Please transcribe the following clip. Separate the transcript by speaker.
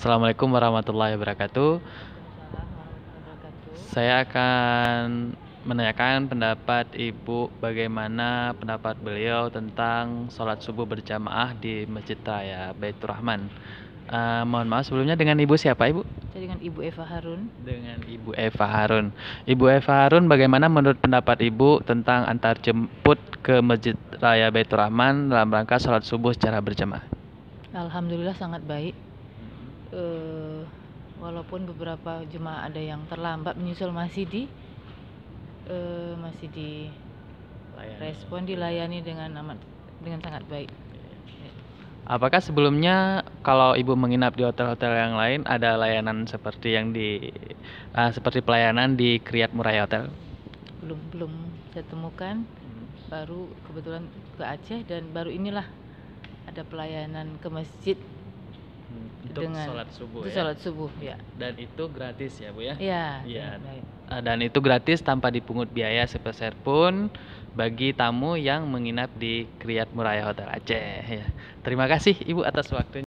Speaker 1: Assalamualaikum warahmatullahi wabarakatuh.
Speaker 2: Waalaikumsalam warahmatullahi wabarakatuh.
Speaker 1: Saya akan menanyakan pendapat Ibu, bagaimana pendapat beliau tentang sholat subuh berjamaah di Masjid Raya Baitur Rahman. Mohon maaf sebelumnya, dengan Ibu siapa, Ibu?
Speaker 2: Saya dengan Ibu Eva Harun.
Speaker 1: Dengan Ibu Eva Harun. Ibu Eva Harun, bagaimana menurut pendapat Ibu tentang antar jemput ke Masjid Raya Baitur Rahman dalam rangka sholat subuh secara berjamaah?
Speaker 2: Alhamdulillah sangat baik. Walaupun beberapa jemaah ada yang terlambat menyusul masih di respon, dilayani dengan sangat baik.
Speaker 1: Apakah sebelumnya kalau Ibu menginap di hotel-hotel yang lain ada layanan seperti seperti pelayanan di Kriyat Murai Hotel?
Speaker 2: Belum saya temukan. Baru kebetulan ke Aceh dan baru inilah ada pelayanan ke masjid
Speaker 1: Untuk
Speaker 2: dengan
Speaker 1: sholat subuh
Speaker 2: untuk
Speaker 1: ya?
Speaker 2: sholat subuh ya.
Speaker 1: Dan itu gratis ya, Bu ya?
Speaker 2: Iya.
Speaker 1: Iya.
Speaker 2: Baik.
Speaker 1: Dan itu gratis tanpa dipungut biaya sepeser pun bagi tamu yang menginap di Kriyat Murai Hotel Aceh ya. Terima kasih Ibu atas waktunya.